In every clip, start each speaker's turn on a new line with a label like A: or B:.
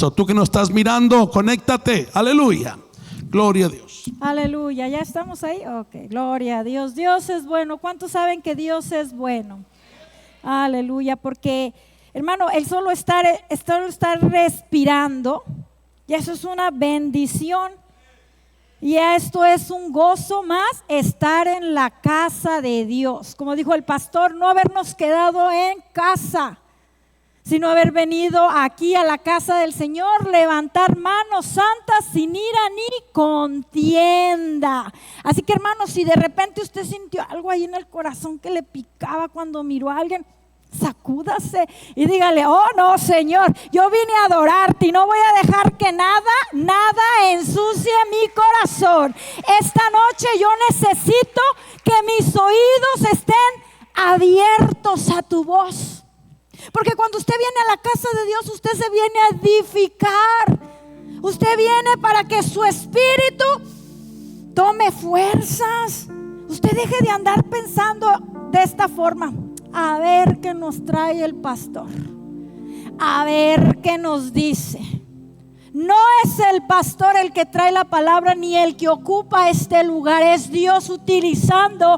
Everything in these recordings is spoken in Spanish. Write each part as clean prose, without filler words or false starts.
A: So, tú que nos estás mirando, conéctate. Aleluya. Gloria a Dios.
B: Aleluya, ¿ya estamos ahí? Ok, gloria a Dios. Dios es bueno. ¿Cuántos saben que Dios es bueno? Aleluya, porque hermano, el solo estar respirando, y eso es una bendición. Y esto es un gozo más, estar en la casa de Dios. Como dijo el pastor, no habernos quedado en casa, sino haber venido aquí a la casa del Señor, levantar manos santas sin ira ni contienda. Así que hermano, si de repente usted sintió algo ahí en el corazón que le picaba cuando miró a alguien, sacúdase y dígale: oh no, Señor, yo vine a adorarte y no voy a dejar que nada ensucie mi corazón. Esta noche yo necesito que mis oídos estén abiertos a tu voz, porque cuando usted viene a la casa de Dios, usted se viene a edificar. Usted viene para que su espíritu tome fuerzas. Usted deje de andar pensando de esta forma: a ver qué nos trae el pastor, a ver qué nos dice. No es el pastor el que trae la palabra, ni el que ocupa este lugar. Es Dios utilizando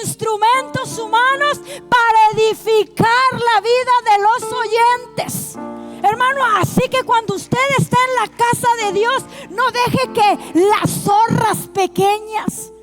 B: instrumentos humanos para edificar la vida de los oyentes. Hermano, así que cuando usted está en la casa de Dios, no deje que las zorras pequeñas,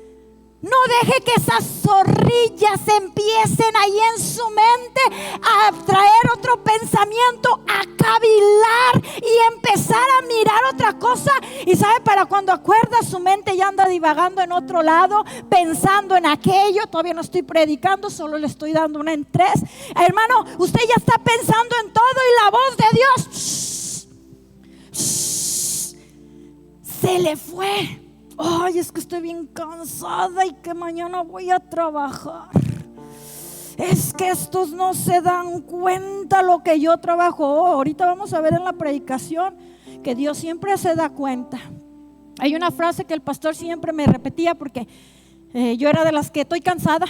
B: no deje que esas zorrillas empiecen ahí en su mente a traer otro pensamiento, a cavilar y empezar a mirar otra cosa. Y sabe, para cuando acuerda, su mente ya anda divagando en otro lado, pensando en aquello. Todavía no estoy predicando, solo le estoy dando una en 3. Hermano, usted ya está pensando en todo y la voz de Dios se le fue. Ay, es que estoy bien cansada y que mañana voy a trabajar. Es que estos no se dan cuenta lo que yo trabajo. Ahorita vamos a ver en la predicación que Dios siempre se da cuenta. Hay una frase que el pastor siempre me repetía, porque yo era de las que estoy cansada.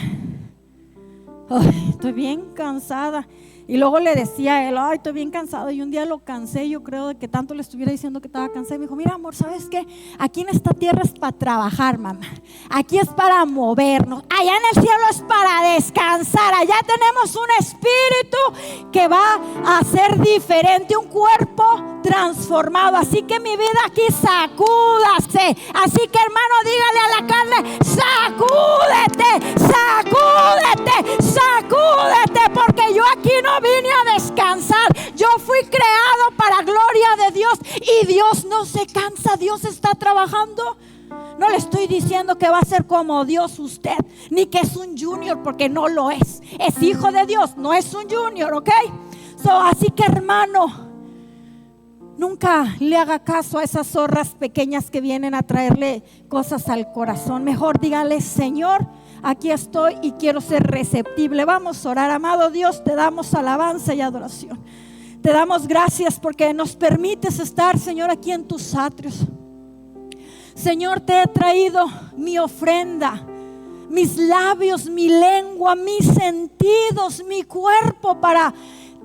B: Ay, estoy bien cansada. Y luego le decía a él: ay, estoy bien cansado. Y un día lo cansé, yo creo, de que tanto le estuviera diciendo que estaba cansado. Y me dijo: mira, amor, ¿sabes qué? Aquí en esta tierra es para trabajar, mamá. Aquí es para movernos. Allá en el cielo es para descansar. Allá tenemos un espíritu que va a ser diferente, un cuerpo transformado. Así que mi vida aquí, sacúdase. Así que, hermano, dígale a la carne: sacúdete, sacúdete, sacúdete, porque yo aquí no vine a descansar. Yo fui creado para gloria de Dios, y Dios no se cansa. Dios está trabajando. No le estoy diciendo que va a ser como Dios usted, ni que es un junior, porque no lo es. Es hijo de Dios, no es un junior, ¿ok? Así que, hermano, nunca le haga caso a esas zorras pequeñas que vienen a traerle cosas al corazón. Mejor dígale: Señor, aquí estoy y quiero ser receptible. Vamos a orar. Amado Dios, te damos alabanza y adoración. Te damos gracias porque nos permites estar, Señor, aquí en tus atrios. Señor, te he traído mi ofrenda, mis labios, mi lengua, mis sentidos, mi cuerpo, para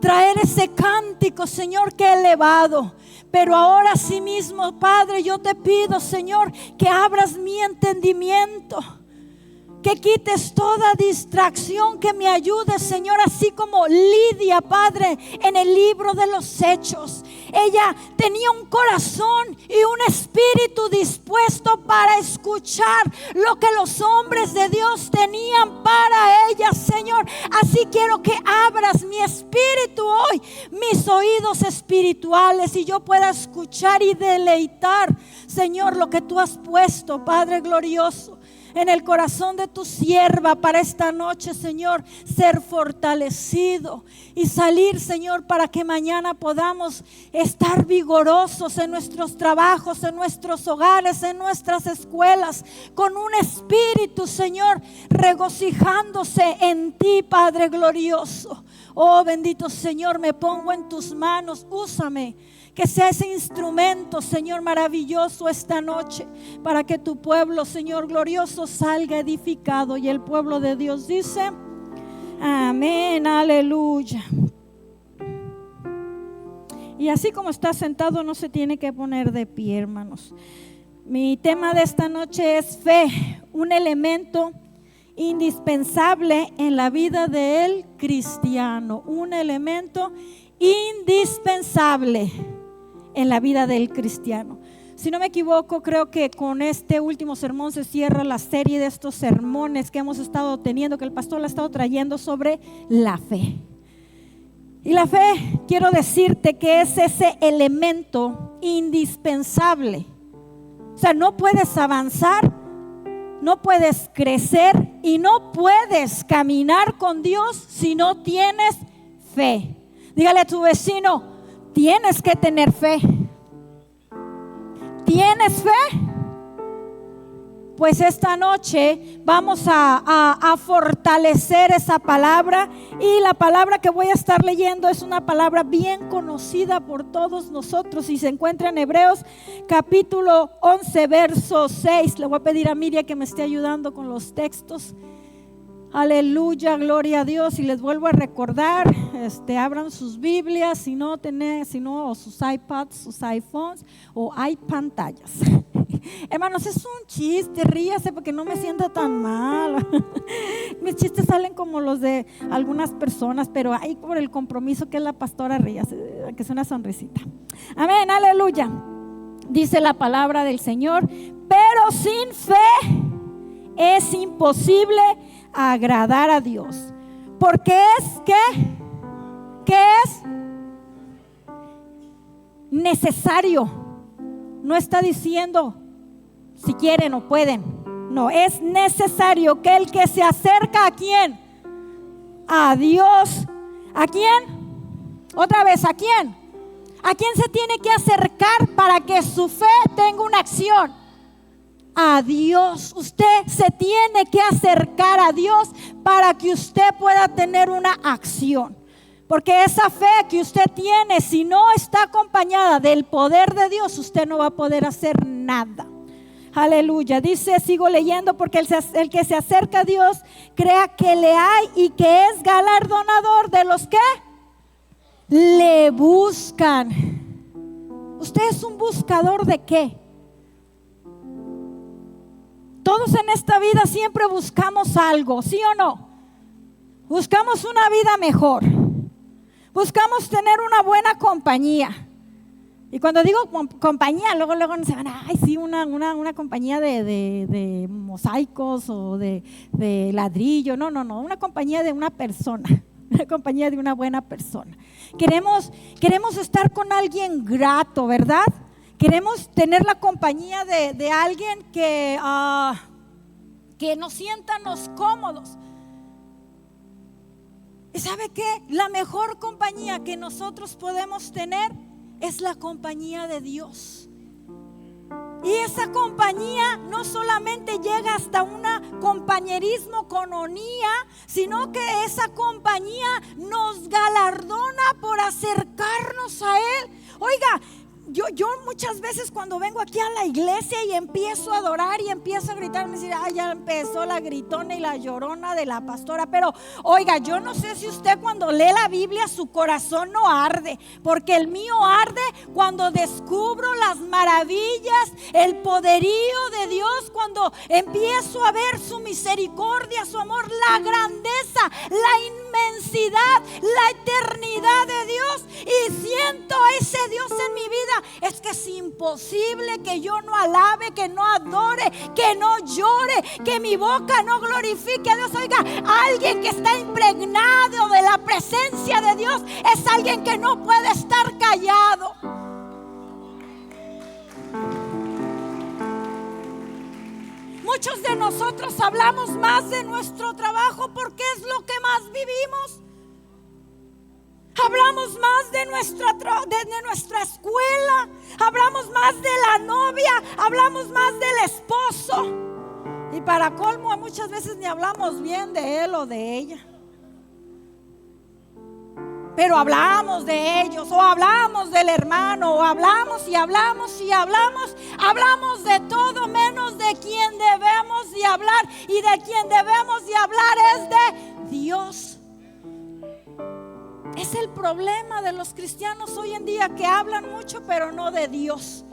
B: traer ese cántico, Señor, que he elevado. Pero ahora sí mismo, Padre, yo te pido, Señor, que abras mi entendimiento, que quites toda distracción, que me ayudes, Señor, así como Lidia, Padre, en el libro de los Hechos. Ella tenía un corazón y un espíritu dispuesto para escuchar lo que los hombres de Dios tenían para ella, Señor. Así quiero que abras mi espíritu hoy, mis oídos espirituales, y yo pueda escuchar y deleitar, Señor, lo que tú has puesto, Padre glorioso, en el corazón de tu sierva para esta noche, Señor. Ser fortalecido y salir, Señor, para que mañana podamos estar vigorosos en nuestros trabajos, en nuestros hogares, en nuestras escuelas, con un espíritu, Señor, regocijándose en ti, Padre glorioso. Oh, bendito Señor, me pongo en tus manos. Úsame, que sea ese instrumento, Señor, maravilloso esta noche, para que tu pueblo, Señor glorioso, salga edificado. Y el pueblo de Dios dice: amén, aleluya. Y así como está sentado, no se tiene que poner de pie, hermanos. Mi tema de esta noche es fe, un elemento indispensable en la vida del cristiano. Un elemento indispensable en la vida del cristiano. Si no me equivoco, creo que con este último sermón se cierra la serie de estos sermones que hemos estado teniendo, que el pastor le ha estado trayendo sobre la fe. Y la fe, quiero decirte que es ese elemento indispensable. O sea, no puedes avanzar, no puedes crecer y no puedes caminar con Dios si no tienes fe. Dígale a tu vecino, tienes que tener fe. ¿Tienes fe? Pues esta noche vamos a fortalecer esa palabra, y la palabra que voy a estar leyendo es una palabra bien conocida por todos nosotros y se encuentra en Hebreos capítulo 11 verso 6. Le voy a pedir a Miriam que me esté ayudando con los textos. Aleluya, gloria a Dios. Y les vuelvo a recordar, abran sus Biblias, si no, o sus iPads, sus iPhones, o hay pantallas. Hermanos, es un chiste, ríase porque no me sienta tan mal. Mis chistes salen como los de algunas personas, pero ahí por el compromiso que es la pastora, ríase, que es una sonrisita. Amén, aleluya. Dice la palabra del Señor, pero sin fe es imposible agradar a Dios, porque es ¿qué es? Necesario. No está diciendo si quieren o pueden, no, es necesario que el que se acerca, ¿a quién? A Dios. ¿A quién? Otra vez, ¿a quién? ¿A quién se tiene que acercar para que su fe tenga una acción? A Dios. Usted se tiene que acercar a Dios para que usted pueda tener una acción. Porque esa fe que usted tiene, si no está acompañada del poder de Dios, usted no va a poder hacer nada. Aleluya. Dice, sigo leyendo, porque el que se acerca a Dios crea que le hay y que es galardonador de los que le buscan. ¿Usted es un buscador de qué? Todos en esta vida siempre buscamos algo, ¿sí o no? Buscamos una vida mejor. Buscamos tener una buena compañía. Y cuando digo compañía, luego no se van, ay, sí, una compañía de mosaicos o de ladrillo. No, una compañía de una persona. Una compañía de una buena persona. Queremos estar con alguien grato, ¿verdad? Queremos tener la compañía de alguien que nos siéntanos cómodos. ¿Y sabe qué? La mejor compañía que nosotros podemos tener es la compañía de Dios. Y esa compañía no solamente llega hasta un compañerismo con onía, sino que esa compañía nos galardona por acercarnos a Él. Oiga, yo muchas veces cuando vengo aquí a la iglesia y empiezo a adorar y empiezo a gritar, me dicen, ya empezó la gritona y la llorona de la pastora. Pero oiga, yo no sé si usted cuando lee la Biblia su corazón no arde, porque el mío arde cuando descubro las maravillas, el poderío de Dios, cuando empiezo a ver su misericordia, su amor, la grandeza, la inmensidad, la eternidad de Dios, y siento a ese Dios en mi vida. Es que es imposible que yo no alabe, que no adore, que no llore, que mi boca no glorifique a Dios. Oiga, alguien que está impregnado de la presencia de Dios es alguien que no puede estar callado. Muchos de nosotros hablamos más de nuestro trabajo porque es lo que más vivimos. Hablamos más de nuestra escuela, hablamos más de la novia, hablamos más del esposo. Y para colmo, muchas veces ni hablamos bien de él o de ella. Pero hablamos de ellos, o hablamos del hermano, o hablamos y hablamos y hablamos. Hablamos de todo menos de quien debemos de hablar. Y de quien debemos de hablar es de Dios. Es el problema de los cristianos hoy en día, que hablan mucho pero no de Dios.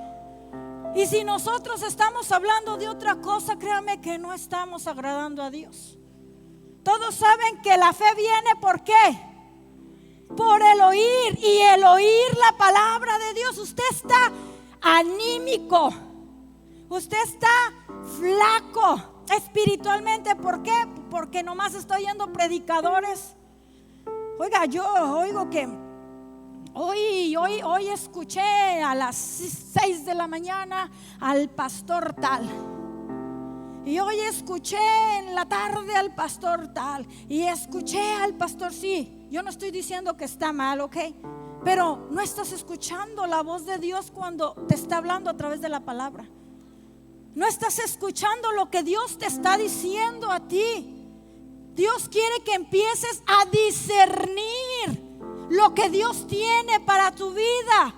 B: Y si nosotros estamos hablando de otra cosa, créame que no estamos agradando a Dios. Todos saben que la fe viene, ¿por qué? Por el oír, y el oír la palabra de Dios. Usted está anímico, usted está flaco espiritualmente. ¿Por qué? Porque nomás estoy oyendo predicadores. Oiga, yo oigo que hoy escuché a las 6 de la mañana al pastor tal, y hoy escuché en la tarde al pastor tal, y escuché al pastor. Sí, yo no estoy diciendo que está mal, ¿ok? Pero no estás escuchando la voz de Dios cuando te está hablando a través de la palabra. No estás escuchando lo que Dios te está diciendo a ti. Dios quiere que empieces a discernir lo que Dios tiene para tu vida.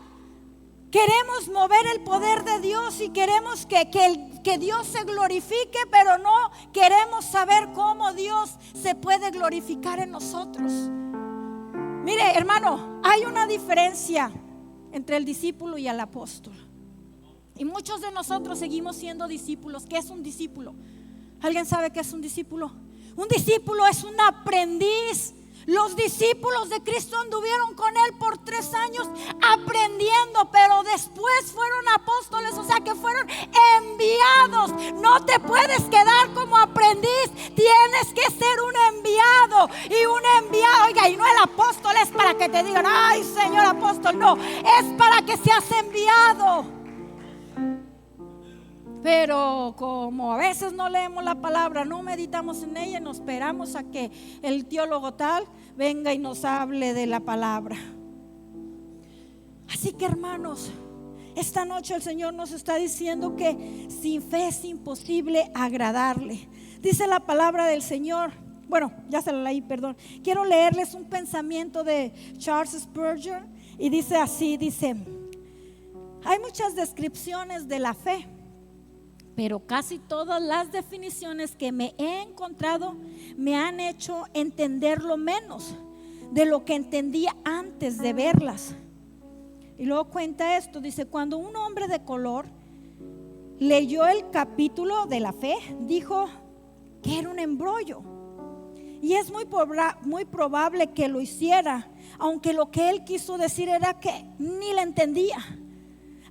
B: Queremos mover el poder de Dios y queremos que Dios se glorifique, pero no queremos saber cómo Dios se puede glorificar en nosotros. Mire, hermano, hay una diferencia entre el discípulo y el apóstol. Y muchos de nosotros seguimos siendo discípulos. ¿Qué es un discípulo? ¿Alguien sabe qué es un discípulo? Un discípulo es un aprendiz. Los discípulos de Cristo anduvieron con Él por 3 años aprendiendo, pero después fueron apóstoles, o sea que fueron enviados. No te puedes quedar como aprendiz, tienes que ser un enviado. Y un enviado, oiga, y no el apóstol es para que te digan, ay, señor apóstol, no, es para que seas enviado. Pero como a veces no leemos la palabra, no meditamos en ella, nos esperamos a que el teólogo tal venga y nos hable de la palabra. Así que, hermanos, esta noche el Señor nos está diciendo que sin fe es imposible agradarle. Dice la palabra del Señor. Bueno, ya se la leí, perdón. Quiero leerles un pensamiento de Charles Spurgeon, y dice así, dice: hay muchas descripciones de la fe, pero casi todas las definiciones que me he encontrado me han hecho entenderlo menos de lo que entendía antes de verlas. Y luego cuenta esto, dice: cuando un hombre de color leyó el capítulo de la fe, dijo que era un embrollo. Y es muy probable que lo hiciera, aunque lo que él quiso decir era que ni la entendía.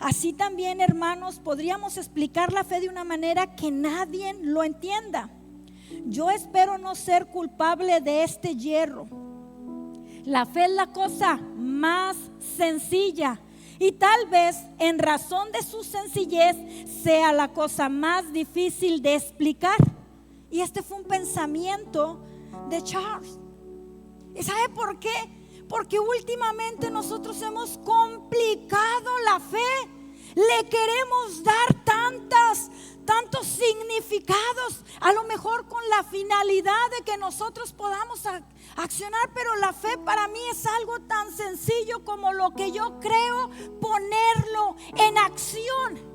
B: Así también, hermanos, podríamos explicar la fe de una manera que nadie lo entienda. Yo espero no ser culpable de este yerro. La fe es la cosa más sencilla, y tal vez en razón de su sencillez sea la cosa más difícil de explicar. Y este fue un pensamiento de Charles. ¿Y sabe por qué? Porque últimamente nosotros hemos complicado la fe. Le queremos dar tantos significados, a lo mejor con la finalidad de que nosotros podamos accionar. Pero la fe para mí es algo tan sencillo como lo que yo creo, ponerlo en acción.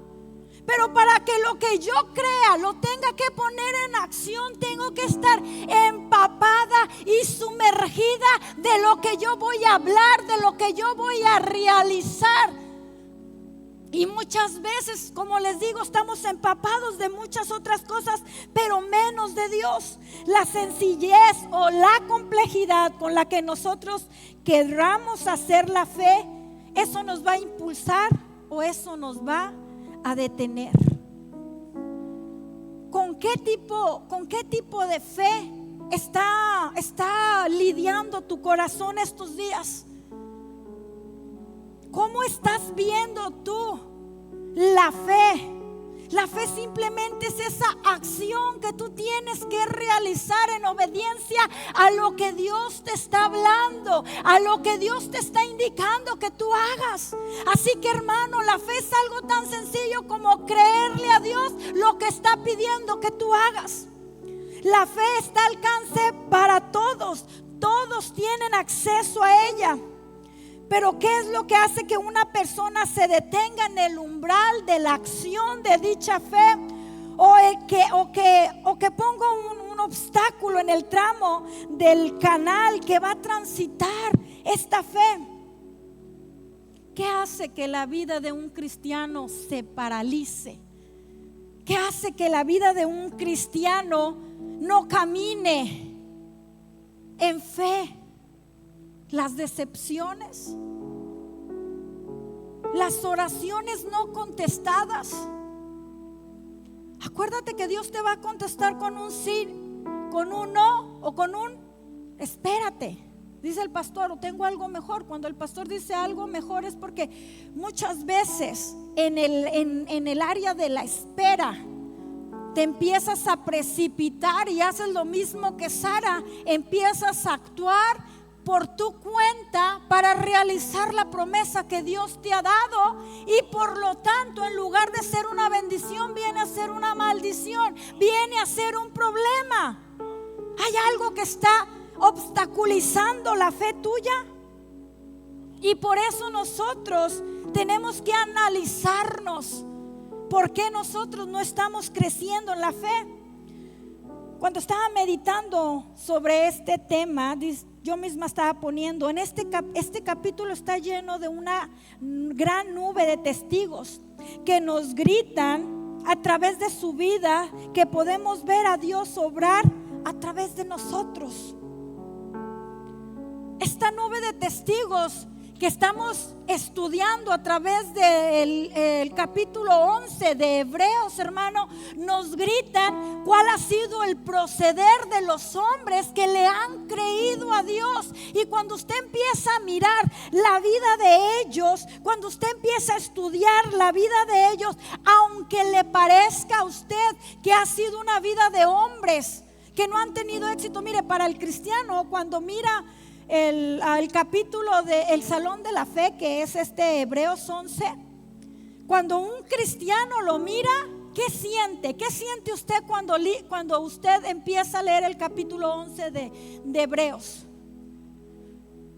B: Pero para que lo que yo crea lo tenga que poner en acción, tengo que estar empapada y sumergida de lo que yo voy a hablar, de lo que yo voy a realizar. Y muchas veces, como les digo, estamos empapados de muchas otras cosas, pero menos de Dios. La sencillez o la complejidad con la que nosotros querramos hacer la fe, eso nos va a impulsar o eso nos va a detener. ¿Con qué tipo de fe está lidiando tu corazón estos días? ¿Cómo estás viendo tú la fe? La fe simplemente es esa acción que tú tienes que realizar en obediencia a lo que Dios te está hablando, a lo que Dios te está indicando que tú hagas. Así que, hermano, la fe es algo tan sencillo como creerle a Dios lo que está pidiendo que tú hagas. La fe está al alcance para todos. Todos tienen acceso a ella. Pero ¿qué es lo que hace que una persona se detenga en el umbral de la acción de dicha fe? O que ponga un obstáculo en el tramo del canal que va a transitar esta fe, ¿qué hace que la vida de un cristiano se paralice? ¿Qué hace que la vida de un cristiano no camine en fe? Las decepciones, las oraciones no contestadas. Acuérdate que Dios te va a contestar con un sí, con un no o con un espérate. Dice el pastor, o tengo algo mejor. Cuando el pastor dice algo mejor es porque muchas veces en el área de la espera te empiezas a precipitar y haces lo mismo que Sara. Empiezas a actuar por tu cuenta para realizar la promesa que Dios te ha dado, y por lo tanto, en lugar de ser una bendición, viene a ser una maldición, viene a ser un problema. Hay algo que está obstaculizando la fe tuya, y por eso nosotros tenemos que analizarnos por qué nosotros no estamos creciendo en la fe. Cuando estaba meditando sobre este tema, yo misma estaba poniendo en este capítulo está lleno de una gran nube de testigos que nos gritan a través de su vida que podemos ver a Dios obrar a través de nosotros. Esta nube de testigos que estamos estudiando a través del capítulo 11 de Hebreos, hermano, nos gritan cuál ha sido el proceder de los hombres que le han creído a Dios. Y cuando usted empieza a mirar la vida de ellos, cuando usted empieza a estudiar la vida de ellos, aunque le parezca a usted que ha sido una vida de hombres que no han tenido éxito, mire, para el cristiano, cuando mira el capítulo del Salón de la Fe, que es Hebreos 11, cuando un cristiano lo mira, ¿qué siente? ¿Qué siente usted cuando usted empieza a leer el capítulo 11 de Hebreos?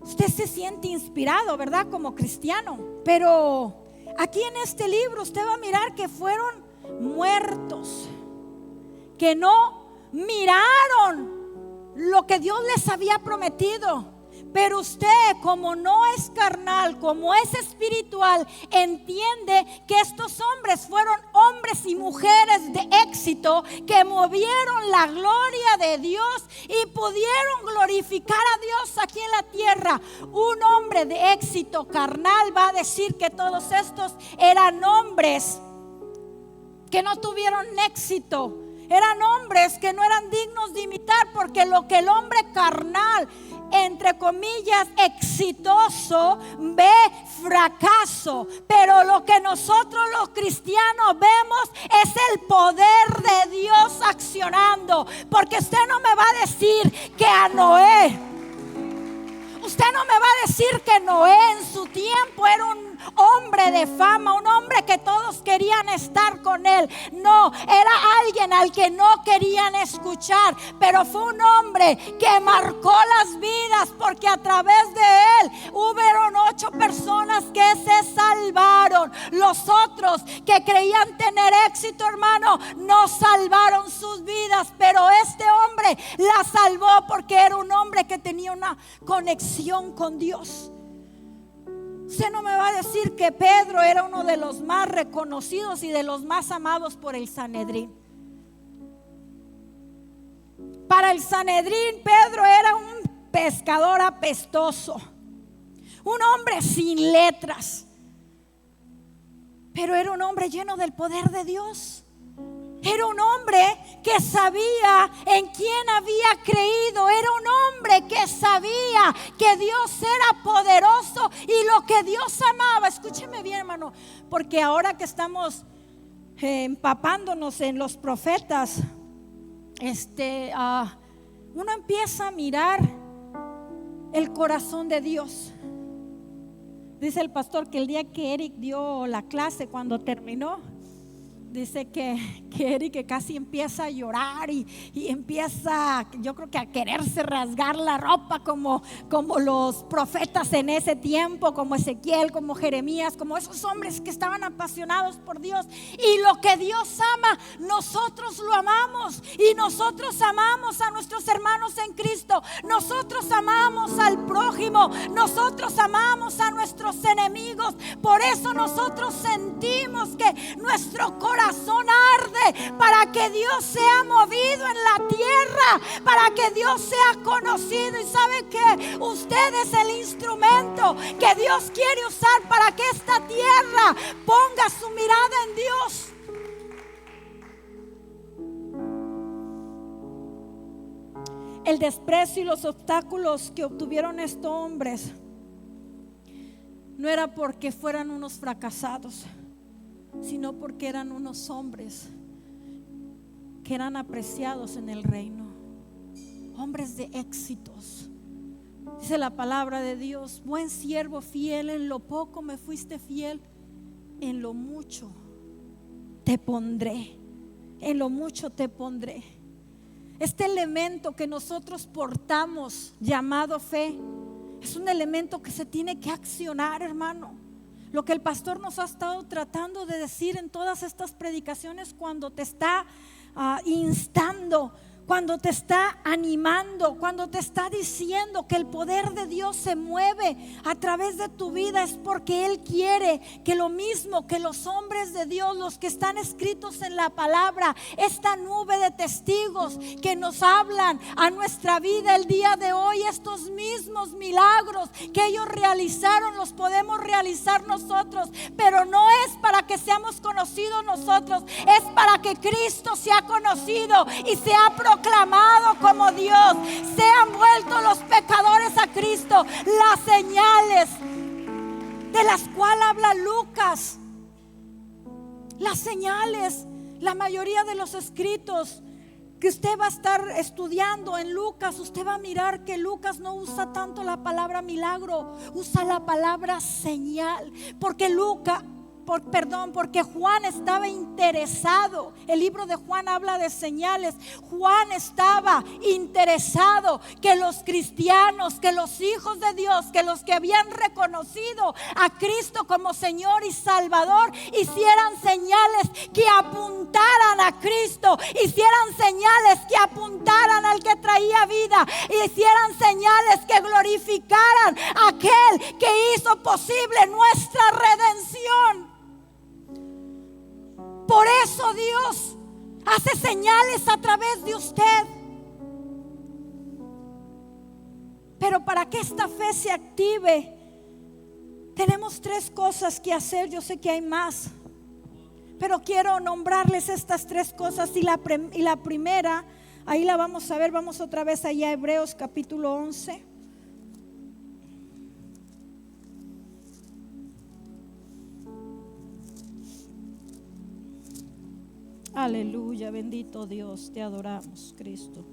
B: Usted se siente inspirado, ¿verdad? Como cristiano. Pero aquí en este libro usted va a mirar que fueron muertos, que no miraron lo que Dios les había prometido. Pero usted, como no es carnal, como es espiritual, entiende que estos hombres fueron hombres y mujeres de éxito que movieron la gloria de Dios y pudieron glorificar a Dios aquí en la tierra. Un hombre de éxito carnal va a decir que todos estos eran hombres que no tuvieron éxito. Eran hombres que no eran dignos de imitar, porque lo que el hombre carnal, entre comillas, exitoso, ve fracaso. Pero lo que nosotros los cristianos vemos es el poder de Dios accionando. Porque usted no me va a decir que a Noé, usted no me va a decir que Noé en su tiempo era un hombre de fama, un hombre que todos querían estar con él. No, era alguien al que no querían escuchar, pero fue un hombre que marcó las vidas, porque a través de él hubieron 8 personas que se salvaron. Los otros que creían tener éxito, hermano, no salvaron sus vidas, pero este hombre la salvó porque era un hombre que tenía una conexión con Dios. Usted no me va a decir que Pedro era uno de los más reconocidos y de los más amados por el Sanedrín. Para el Sanedrín, Pedro era un pescador apestoso, un hombre sin letras, pero era un hombre lleno del poder de Dios. Era un hombre que sabía en quién había creído. Era un hombre que sabía que Dios era poderoso y lo que Dios amaba. Escúcheme bien, hermano, porque ahora que estamos empapándonos en los profetas, uno empieza a mirar el corazón de Dios. Dice el pastor que el día que Eric dio la clase, cuando terminó, dice que Eric casi empieza a llorar y empieza, yo creo que a quererse rasgar la ropa como los profetas en ese tiempo, como Ezequiel, como Jeremías, como esos hombres que estaban apasionados por Dios. Y lo que Dios ama, nosotros lo amamos, y nosotros amamos a nuestros hermanos en Cristo, nosotros amamos al prójimo, nosotros amamos a nuestros enemigos. Por eso nosotros sentimos que nuestro corazón arde para que Dios sea movido en la tierra, para que Dios sea conocido. Y sabe que usted es el instrumento que Dios quiere usar para que esta tierra ponga su mirada en Dios. El desprecio y los obstáculos que obtuvieron estos hombres no era porque fueran unos fracasados, sino porque eran unos hombres que eran apreciados en el reino, hombres de éxitos. Dice la palabra de Dios: buen siervo fiel, en lo poco me fuiste fiel, en lo mucho te pondré, en lo mucho te pondré. Este elemento que nosotros portamos llamado fe es un elemento que se tiene que accionar, hermano. Lo que el pastor nos ha estado tratando de decir en todas estas predicaciones, cuando te está instando, cuando te está animando, cuando te está diciendo que el poder de Dios se mueve a través de tu vida, es porque Él quiere que lo mismo que los hombres de Dios, los que están escritos en la palabra, esta nube de testigos que nos hablan a nuestra vida el día de hoy, estos mismos milagros que ellos realizaron, los podemos realizar nosotros. Pero no es para que seamos conocidos nosotros, es para que Cristo sea conocido y sea proclamado como Dios. Sean vueltos los pecadores a Cristo. Las señales de las cuales habla Lucas, las señales, la mayoría de los escritos que usted va a estar estudiando en Lucas, usted va a mirar que Lucas no usa tanto la palabra milagro, usa la palabra señal, porque porque Juan estaba interesado. El libro de Juan habla de señales. Juan estaba interesado que los cristianos, que los hijos de Dios, que los que habían reconocido a Cristo como Señor y Salvador, hicieran señales que apuntaran a Cristo, hicieran señales que apuntaran al que traía vida, hicieran señales que glorificaran a aquel que hizo posible nuestra redención. Por eso Dios hace señales a través de usted. Pero para que esta fe se active, tenemos 3 cosas que hacer. Yo sé que hay más, pero quiero nombrarles estas 3 cosas. Y la primera, ahí la vamos a ver. Vamos otra vez allá a Hebreos capítulo 11. Aleluya, bendito Dios, te adoramos, Cristo.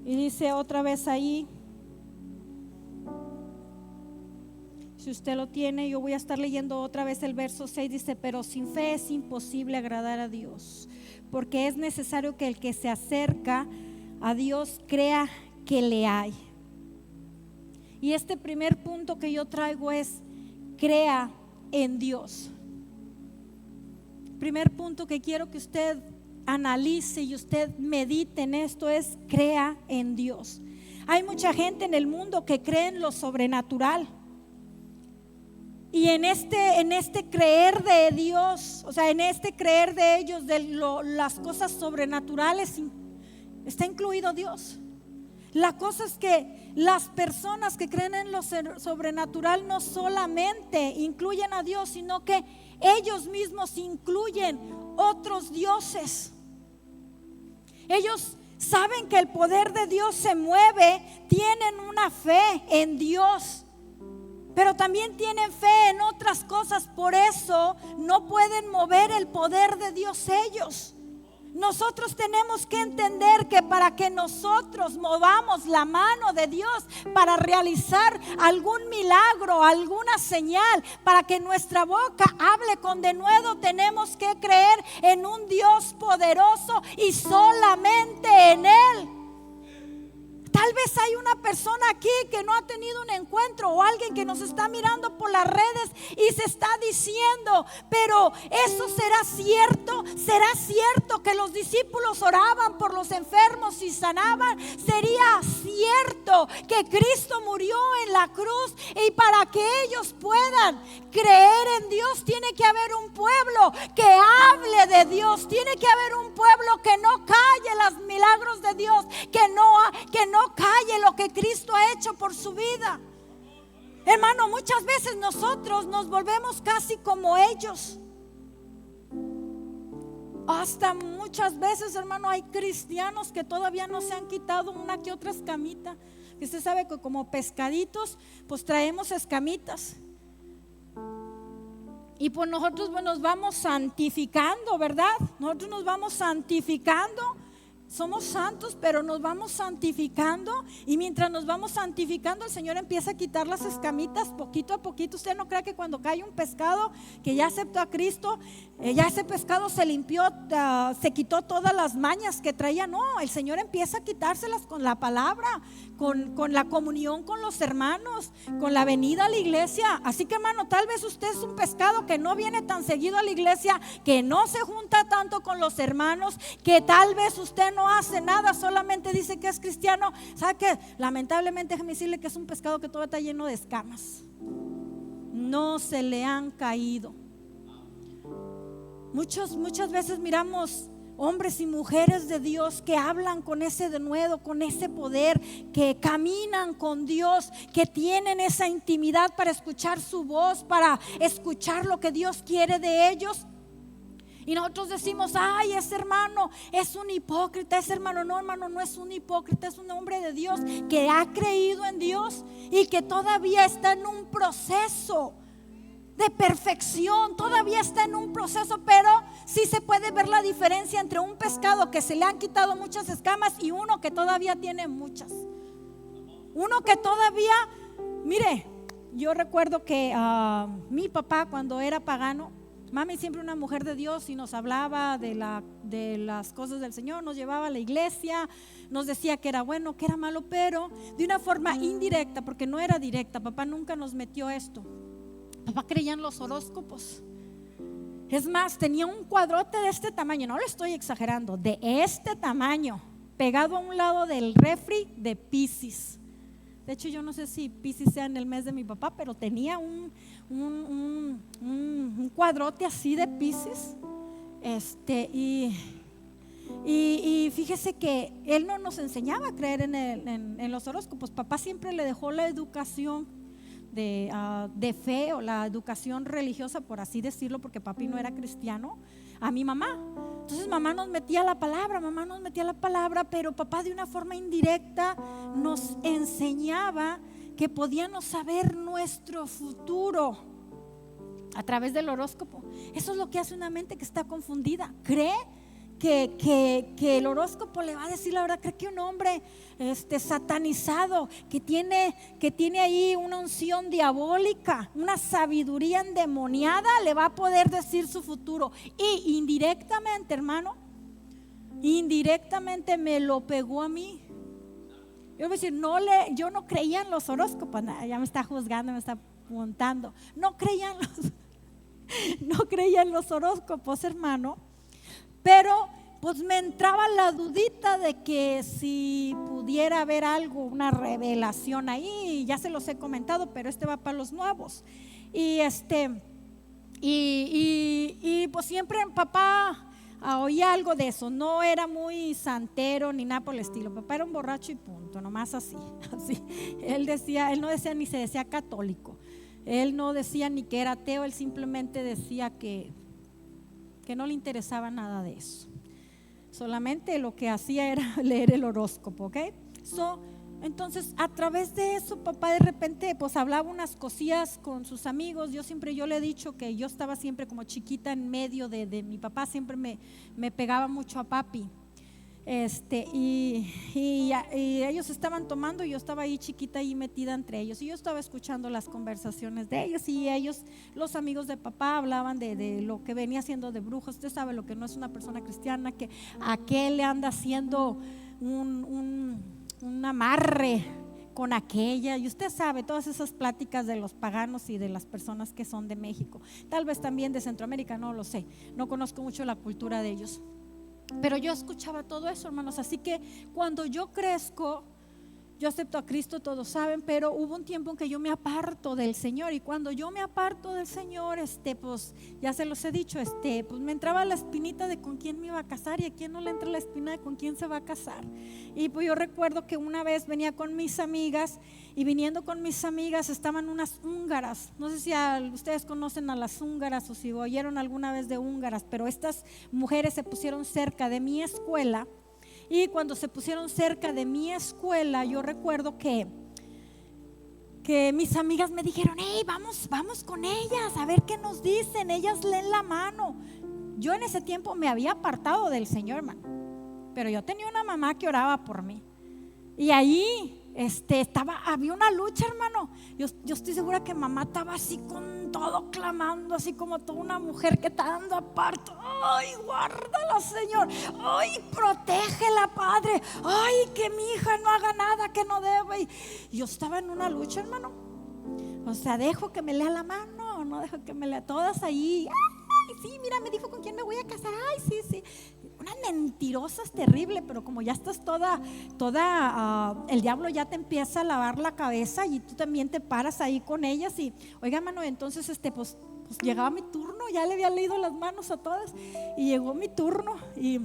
B: Y dice otra vez ahí, si usted lo tiene, yo voy a estar leyendo otra vez el verso 6. Dice: pero sin fe es imposible agradar a Dios, porque es necesario que el que se acerca a Dios crea que le hay. Y este primer punto que yo traigo es: crea en Dios. Primer punto que quiero que usted analice y usted medite en esto es: crea en Dios. Hay mucha gente en el mundo que cree en lo sobrenatural, y en este creer de Dios, o sea, en este creer de ellos de las cosas sobrenaturales, está incluido Dios. La cosa es que las personas que creen en lo sobrenatural no solamente incluyen a Dios, sino que ellos mismos incluyen otros dioses. Ellos saben que el poder de Dios se mueve, tienen una fe en Dios, pero también tienen fe en otras cosas. Por eso no pueden mover el poder de Dios ellos. Nosotros tenemos que entender que para que nosotros movamos la mano de Dios para realizar algún milagro, alguna señal, para que nuestra boca hable con denuedo, tenemos que creer en un Dios poderoso y solamente en Él. Tal vez hay una persona aquí que no ha tenido un encuentro, o alguien que nos está mirando por las redes y se está diciendo, pero eso será cierto que los discípulos oraban por los enfermos y sanaban, sería cierto que Cristo murió en la cruz, y para que ellos puedan creer en Dios tiene que haber un pueblo que hable de Dios, tiene que haber un pueblo que no calle los milagros de Dios, que no calle lo que Cristo ha hecho por su vida. Hermano, muchas veces nosotros nos volvemos casi como ellos. Hasta muchas veces, hermano, hay cristianos que todavía no se han quitado una que otra escamita. Y usted sabe que como pescaditos, pues traemos escamitas. Y pues nosotros nos vamos santificando, ¿verdad? Nosotros nos vamos santificando. Somos santos, pero nos vamos santificando, y mientras nos vamos santificando, el Señor empieza a quitar las escamitas poquito a poquito. Usted no cree que cuando cae un pescado que ya aceptó a Cristo, ya ese pescado se limpió, se quitó todas las mañas que traía. No, el Señor empieza a quitárselas con la palabra, con la comunión con los hermanos, con la venida a la iglesia. Así que, hermano, tal vez usted es un pescado que no viene tan seguido a la iglesia, que no se junta tanto con los hermanos, que tal vez usted no hace nada, solamente dice que es cristiano. ¿Sabe qué? Lamentablemente, déjeme decirle que es un pescado que todavía está lleno de escamas. No se le han caído. Muchas veces miramos hombres y mujeres de Dios que hablan con ese denuedo, con ese poder, que caminan con Dios, que tienen esa intimidad para escuchar su voz, para escuchar lo que Dios quiere de ellos. Y nosotros decimos, ay, ese hermano es un hipócrita. Ese hermano no es un hipócrita, es un hombre de Dios que ha creído en Dios y que todavía está en un proceso de perfección, todavía está en un proceso, pero sí se puede ver la diferencia entre un pescado que se le han quitado muchas escamas y uno que todavía tiene muchas. Uno que todavía, mire, yo recuerdo que mi papá, cuando era pagano, mami siempre una mujer de Dios, y nos hablaba de las cosas del Señor, nos llevaba a la iglesia, nos decía que era bueno, que era malo, pero de una forma indirecta, porque no era directa. Papá nunca nos metió esto. Papá creía en los horóscopos. Es más, tenía un cuadrote de este tamaño, no le estoy exagerando, de este tamaño, pegado a un lado del refri de Piscis. De hecho, yo no sé si Piscis sea en el mes de mi papá, pero tenía un cuadrote así de Piscis. Y fíjese que él no nos enseñaba a creer en los horóscopos. Papá siempre le dejó la educación de fe, o la educación religiosa, por así decirlo, porque papi no era cristiano, a mi mamá. Entonces mamá nos metía la palabra, pero papá de una forma indirecta nos enseñaba que podíamos saber nuestro futuro a través del horóscopo. Eso es lo que hace una mente que está confundida. Cree que el horóscopo le va a decir la verdad. Cree que un hombre satanizado, que tiene ahí una unción diabólica, una sabiduría endemoniada, le va a poder decir su futuro. Y indirectamente, hermano, me lo pegó a mí. Yo voy a decir, yo no creía en los horóscopos. Ya me está juzgando, me está montando. No creía en los horóscopos, hermano. Pero pues me entraba la dudita de que si pudiera haber algo, una revelación ahí. Ya se los he comentado, pero va para los nuevos. Y pues siempre papá oía algo de eso. No era muy santero ni nada por el estilo. Papá era un borracho y punto, nomás así. Él no decía ni se decía católico. Él no decía ni que era ateo. Él simplemente decía que no le interesaba nada de eso. Solamente lo que hacía era leer el horóscopo, ¿ok? Entonces, a través de eso, papá de repente pues hablaba unas cosillas con sus amigos. Yo le he dicho que yo estaba siempre como chiquita en medio de mi papá, siempre me pegaba mucho a papi. Y ellos estaban tomando y yo estaba ahí chiquita ahí metida entre ellos, y yo estaba escuchando las conversaciones de ellos, y ellos, los amigos de papá, hablaban de lo que venía haciendo de brujos. Usted sabe lo que no es una persona cristiana, que aquel le anda haciendo un amarre con aquella, y usted sabe todas esas pláticas de los paganos y de las personas que son de México, tal vez también de Centroamérica, no lo sé, no conozco mucho la cultura de ellos, pero yo escuchaba todo eso, hermanos. Así que cuando yo crezco, yo acepto a Cristo, todos saben, pero hubo un tiempo en que yo me aparto del Señor, y cuando yo me aparto del Señor, pues ya se los he dicho, pues me entraba la espinita de con quién me iba a casar, y a quién no le entra la espina de con quién se va a casar. Y pues yo recuerdo que una vez venía con mis amigas, y viniendo con mis amigas estaban unas húngaras. No sé si ustedes conocen a las húngaras o si oyeron alguna vez de húngaras, pero estas mujeres se pusieron cerca de mi escuela. Y cuando se pusieron cerca de mi escuela, yo recuerdo que mis amigas me dijeron: hey, vamos con ellas, a ver qué nos dicen, ellas leen la mano. Yo en ese tiempo me había apartado del Señor, hermano, pero yo tenía una mamá que oraba por mí, y ahí había una lucha, hermano. Yo estoy segura que mamá estaba así con todo, clamando, así como toda una mujer que está dando aparte. Ay, guárdala, Señor. Ay, protégela, Padre. Ay, que mi hija no haga nada que no debe. Y yo estaba en una lucha, hermano. O sea, dejo que me lea la mano, no dejo que me lea. Todas ahí. Ay, sí, mira, me dijo con quién me voy a casar. Ay, sí. Unas mentirosas terrible, pero como ya estás toda el diablo ya te empieza a lavar la cabeza, y tú también te paras ahí con ellas. Y oiga, hermano, entonces pues llegaba mi turno, ya le había leído las manos a todas, y llegó mi turno, y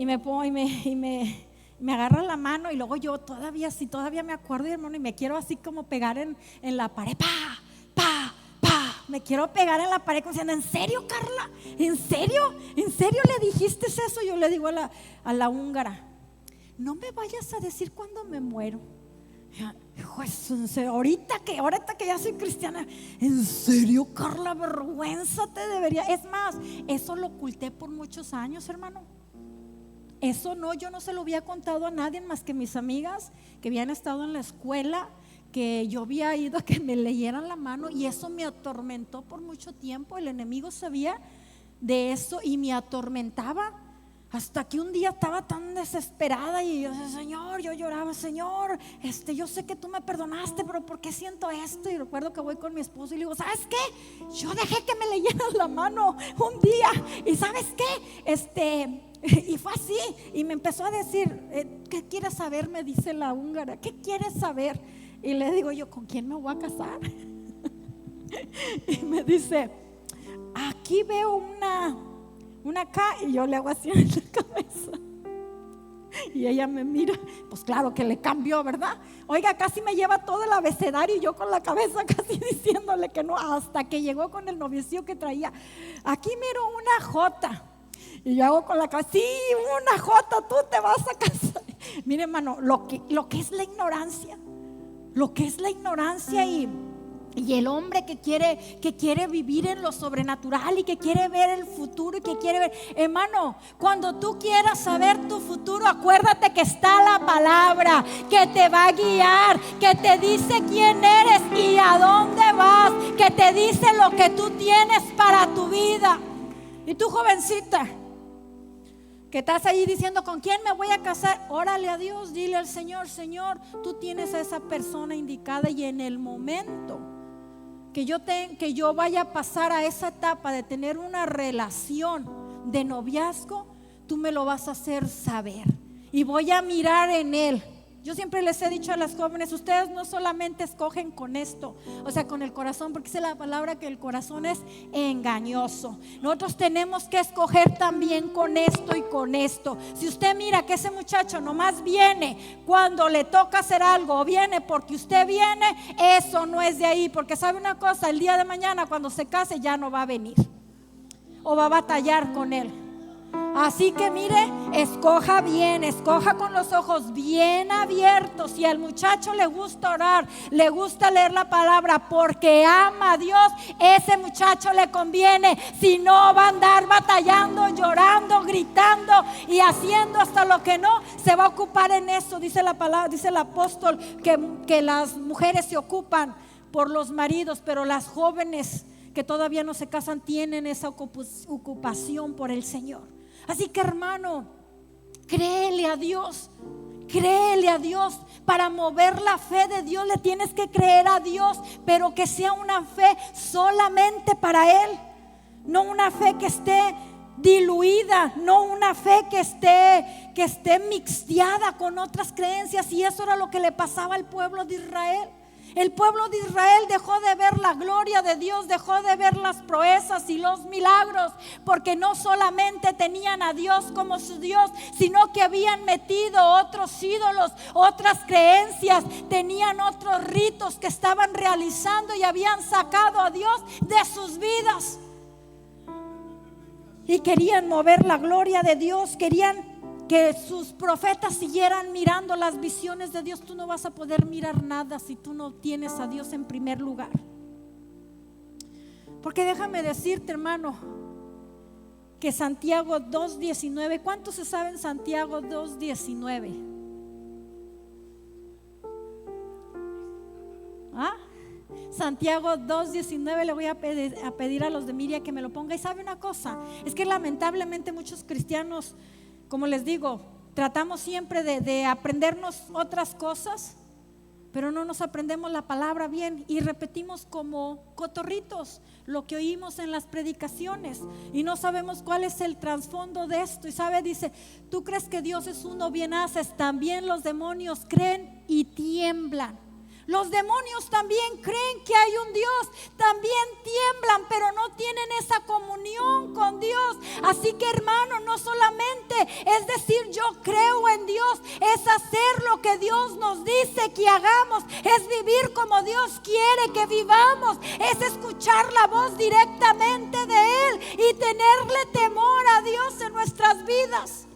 B: me pongo y me agarra la mano, y luego yo todavía me acuerdo, hermano, y me quiero así como pegar en la pared, me quiero pegar en la pared diciendo: ¿en serio, Carla? ¿En serio le dijiste eso? Yo le digo a la húngara: no me vayas a decir cuando me muero. Hijo, en serio, ahorita que ya soy cristiana, ¿en serio, Carla? Vergüenza te debería. Es más, eso lo oculté por muchos años, hermano. Eso yo no se lo había contado a nadie más que mis amigas que habían estado en la escuela, que yo había ido a que me leyeran la mano, y eso me atormentó por mucho tiempo. El enemigo sabía de eso y me atormentaba, hasta que un día estaba tan desesperada, y yo decía: Señor, yo lloraba: Señor, yo sé que tú me perdonaste, pero ¿por qué siento esto? Y recuerdo que voy con mi esposo y le digo: ¿sabes qué? Yo dejé que me leyeran la mano un día, y ¿sabes qué? Y fue así, y me empezó a decir: ¿qué quieres saber? Me dice la húngara, ¿qué quieres saber? Y le digo yo: ¿con quién me voy a casar? Y me dice: aquí veo una acá, y yo le hago así en la cabeza, y ella me mira. Pues claro que le cambió, ¿verdad? Oiga, casi me lleva todo el abecedario, y yo con la cabeza casi diciéndole que no, hasta que llegó con el novicio que traía. Aquí miro una J, y yo hago con la cabeza: sí, una J, tú te vas a casar. Mire, hermano, lo que es la ignorancia. Lo que es la ignorancia, y el hombre que quiere vivir en lo sobrenatural, y que quiere ver el futuro, y que quiere ver, hermano, cuando tú quieras saber tu futuro, acuérdate que está la palabra que te va a guiar, que te dice quién eres y a dónde vas, que te dice lo que tú tienes para tu vida. Y tú, jovencita, que estás ahí diciendo: ¿con quién me voy a casar? Órale a Dios, dile al Señor: Señor, tú tienes a esa persona indicada, y en el momento que yo vaya a pasar a esa etapa de tener una relación de noviazgo, tú me lo vas a hacer saber, y voy a mirar en él. Yo siempre les he dicho a las jóvenes: ustedes no solamente escogen con esto, o sea, con el corazón, porque dice la palabra que el corazón es engañoso. Nosotros tenemos que escoger también con esto y con esto. Si usted mira que ese muchacho nomás viene cuando le toca hacer algo, o viene porque usted viene, eso no es de ahí, porque sabe una cosa: el día de mañana cuando se case ya no va a venir, o va a batallar con él. Así que mire, escoja bien, escoja con los ojos bien abiertos. Si al muchacho le gusta orar, le gusta leer la palabra porque ama a Dios, ese muchacho le conviene. Si no, va a andar batallando, llorando, gritando y haciendo hasta lo que no, se va a ocupar en eso. Dice la palabra, dice el apóstol que las mujeres se ocupan por los maridos, pero las jóvenes que todavía no se casan tienen esa ocupación por el Señor. Así que, hermano, créele a Dios. Créele a Dios. Para mover la fe de Dios le tienes que creer a Dios, pero que sea una fe solamente para Él. No una fe que esté diluida, no una fe que esté mixteada con otras creencias. Y eso era lo que le pasaba al pueblo de Israel. El pueblo de Israel dejó de ver la gloria de Dios, dejó de ver las proezas y los milagros, porque no solamente tenían a Dios como su Dios, sino que habían metido otros ídolos, otras creencias, tenían otros ritos que estaban realizando y habían sacado a Dios de sus vidas. Y querían mover la gloria de Dios, querían que sus profetas siguieran mirando las visiones de Dios. Tú no vas a poder mirar nada si tú no tienes a Dios en primer lugar. Porque déjame decirte, hermano, que Santiago 2:19, ¿cuántos se saben Santiago 2:19? ¿Ah? Santiago 2:19, le voy a pedir a los de Miria que me lo ponga. Y sabe una cosa, es que lamentablemente muchos cristianos, como les digo, tratamos siempre de aprendernos otras cosas, pero no nos aprendemos la palabra bien y repetimos como cotorritos lo que oímos en las predicaciones y no sabemos cuál es el trasfondo de esto. Y sabe, dice, tú crees que Dios es uno, bien haces. También los demonios creen y tiemblan. Los demonios también creen que hay un Dios, también tiemblan, pero no tienen esa comunión con Dios. Así que, hermano, no solamente es decir yo creo en Dios, es hacer lo que Dios nos dice que hagamos, es vivir como Dios quiere que vivamos, es escuchar la voz directamente de Él y tenerle temor a Dios en nuestras vidas.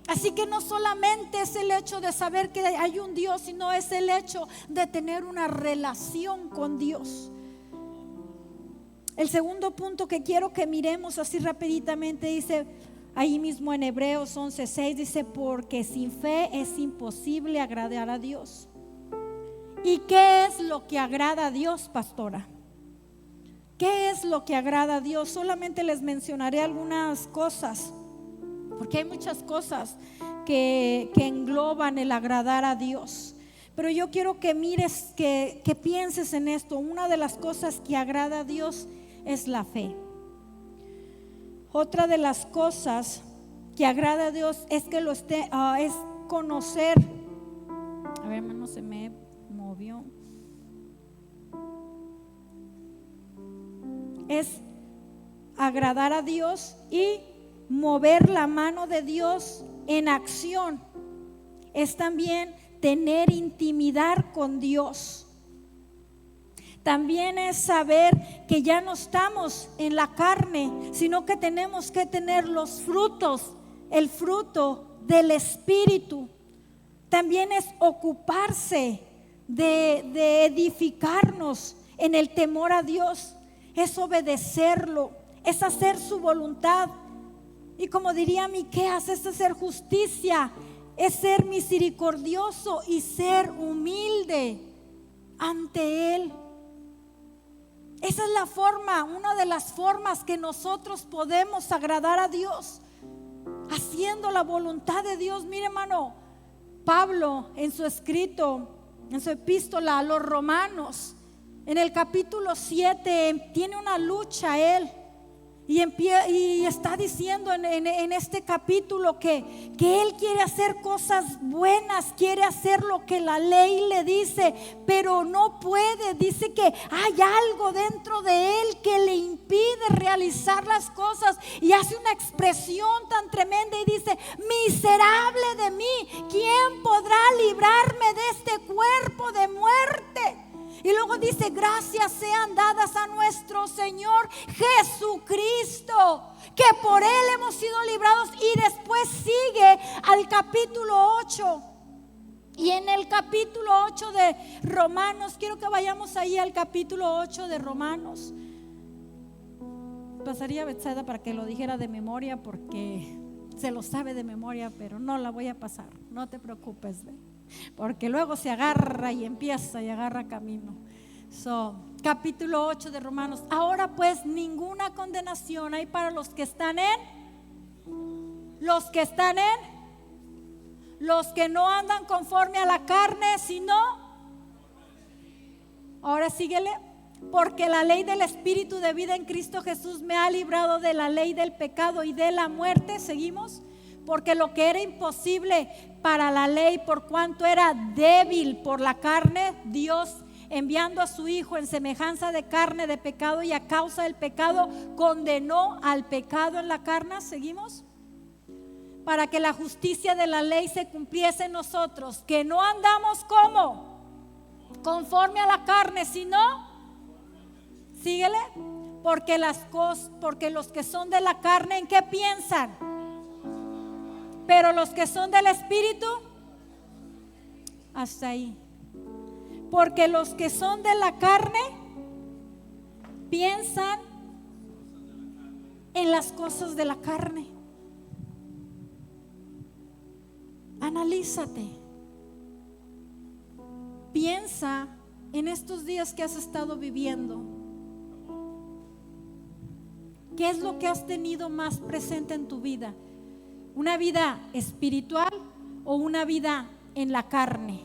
B: Así que no solamente es el hecho de saber que hay un Dios, sino es el hecho de tener una relación con Dios. El segundo punto que quiero que miremos así rapiditamente, dice ahí mismo en Hebreos 11:6, dice, porque sin fe es imposible agradar a Dios. ¿Y qué es lo que agrada a Dios, pastora? ¿Qué es lo que agrada a Dios? Solamente les mencionaré algunas cosas, porque hay muchas cosas que engloban el agradar a Dios. Pero yo quiero que mires, que pienses en esto. Una de las cosas que agrada a Dios es la fe. Otra de las cosas que agrada a Dios es que es conocer. A ver, hermano, se me movió. Es agradar a Dios y mover la mano de Dios en acción. Es también tener intimidad con Dios. También es saber que ya no estamos en la carne, sino que tenemos que tener los frutos, el fruto del Espíritu. También es ocuparse de edificarnos en el temor a Dios. Es obedecerlo, es hacer su voluntad. Y como diría Miqueas, es hacer justicia, es ser misericordioso y ser humilde ante Él. Esa es la forma, una de las formas que nosotros podemos agradar a Dios, haciendo la voluntad de Dios. Mire, hermano, Pablo en su escrito, en su epístola a los Romanos, en el capítulo 7, tiene una lucha él. Y está diciendo en este capítulo que él quiere hacer cosas buenas, quiere hacer lo que la ley le dice, pero no puede. Dice que hay algo dentro de él que le impide realizar las cosas, y hace una expresión tan tremenda y dice: miserable de mí, ¿quién podrá librarme de este cuerpo de muerte? Y luego dice, gracias sean dadas a nuestro Señor Jesucristo, que por Él hemos sido librados. Y después sigue al capítulo 8. Y en el capítulo 8 de Romanos, quiero que vayamos ahí al capítulo 8 de Romanos. Pasaría a Bethsaida para que lo dijera de memoria, porque se lo sabe de memoria, pero no la voy a pasar, no te preocupes, ¿ve? Porque luego se agarra y empieza y agarra camino. Capítulo 8 de Romanos. Ahora pues ninguna condenación hay para los que están los que no andan conforme a la carne, sino, ahora síguele, porque la ley del Espíritu de vida en Cristo Jesús me ha librado de la ley del pecado y de la muerte. Seguimos. Porque lo que era imposible para la ley, por cuanto era débil por la carne, Dios, enviando a su Hijo en semejanza de carne de pecado, y a causa del pecado condenó al pecado en la carne. Seguimos. Para que la justicia de la ley se cumpliese en nosotros, que no andamos como conforme a la carne, sino, síguele, porque los que son de la carne, ¿en qué piensan? Pero los que son del Espíritu, hasta ahí. Porque los que son de la carne piensan en las cosas de la carne. Analízate. Piensa en estos días que has estado viviendo. ¿Qué es lo que has tenido más presente en tu vida? ¿Una vida espiritual o una vida en la carne?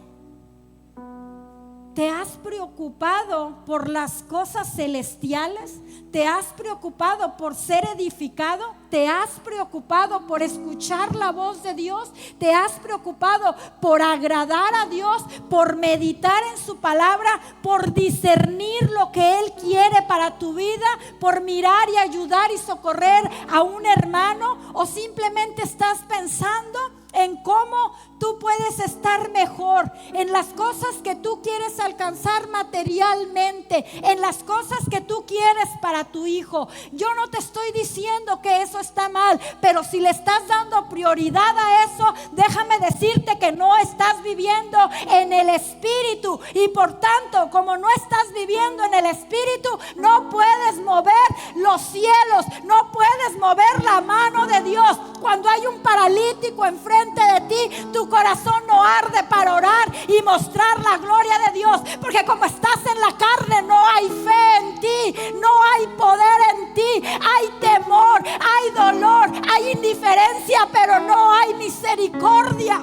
B: ¿Te has preocupado por las cosas celestiales? ¿Te has preocupado por ser edificado? ¿Te has preocupado por escuchar la voz de Dios? ¿Te has preocupado por agradar a Dios? ¿Por meditar en su palabra? ¿Por discernir lo que Él quiere para tu vida? ¿Por mirar y ayudar y socorrer a un hermano? ¿O simplemente estás pensando en cómo tú puedes estar mejor, en las cosas que tú quieres alcanzar materialmente, en las cosas que tú quieres para tu hijo? Yo no te estoy diciendo que eso está mal, pero si le estás dando prioridad a eso, déjame decirte que no estás viviendo en el Espíritu, y por tanto, como no estás viviendo en el Espíritu, no puedes mover los cielos, no puedes mover la mano de Dios. Cuando hay un paralítico enfrente de ti, tu corazón no arde para orar y mostrar la gloria de Dios, porque como estás en la carne, no hay fe en ti, no hay poder en ti, hay temor, hay dolor, hay indiferencia, pero no hay misericordia.